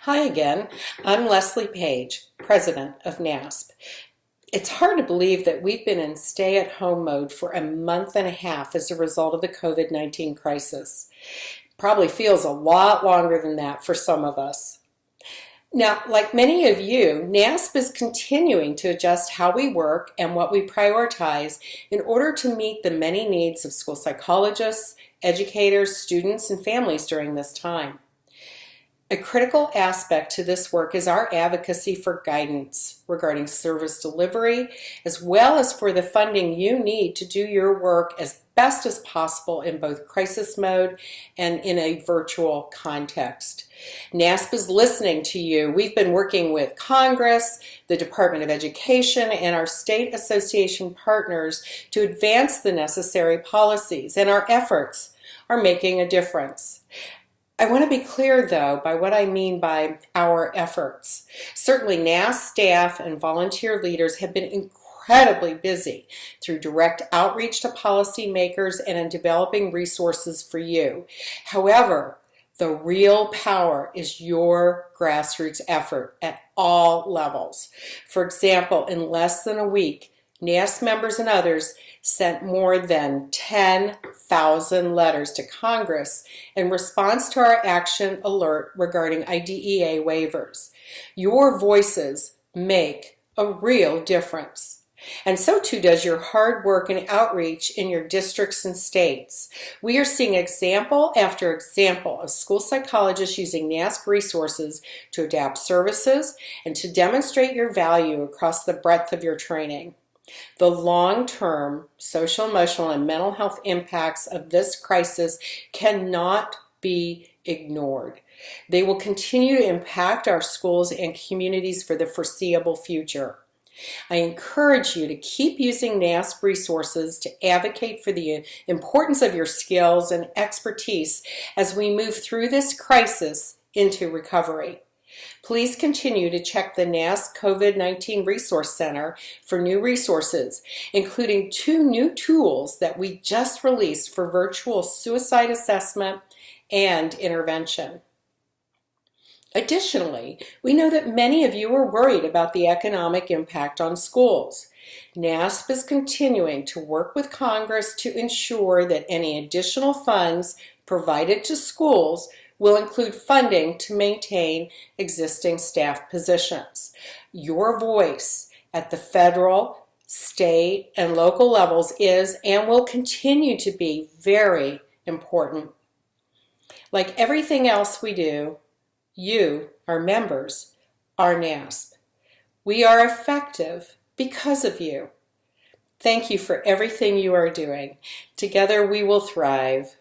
Hi again. I'm Leslie Page, President of NASP. It's hard to believe that we've been in stay-at-home mode for a month and a half as a result of the COVID-19 crisis. Probably feels a lot longer than that for some of us. Now, like many of you, NASP is continuing to adjust how we work and what we prioritize in order to meet the many needs of school psychologists, educators, students, and families during this time. A critical aspect to this work is our advocacy for guidance regarding service delivery, as well as for the funding you need to do your work as best as possible in both crisis mode and in a virtual context. NASP is listening to you. We've been working with Congress, the Department of Education, and our state association partners to advance the necessary policies, and our efforts are making a difference. I want to be clear, though, by what I mean by our efforts. Certainly, NASP staff and volunteer leaders have been incredibly busy through direct outreach to policymakers and in developing resources for you. However, the real power is your grassroots effort at all levels. For example, in less than a week, NASP members and others sent more than 10,000 letters to Congress in response to our action alert regarding IDEA waivers. Your voices make a real difference. And so too does your hard work and outreach in your districts and states. We are seeing example after example of school psychologists using NASP resources to adapt services and to demonstrate your value across the breadth of your training. The long-term social, emotional, and mental health impacts of this crisis cannot be ignored. They will continue to impact our schools and communities for the foreseeable future. I encourage you to keep using NASP resources to advocate for the importance of your skills and expertise as we move through this crisis into recovery. Please continue to check the NASP COVID-19 Resource Center for new resources, including 2 new tools that we just released for virtual suicide assessment and intervention. Additionally, we know that many of you are worried about the economic impact on schools. NASP is continuing to work with Congress to ensure that any additional funds provided to schools will include funding to maintain existing staff positions. Your voice at the federal, state, and local levels is and will continue to be very important. Like everything else we do, you, our members, are NASP. We are effective because of you. Thank you for everything you are doing. Together we will thrive.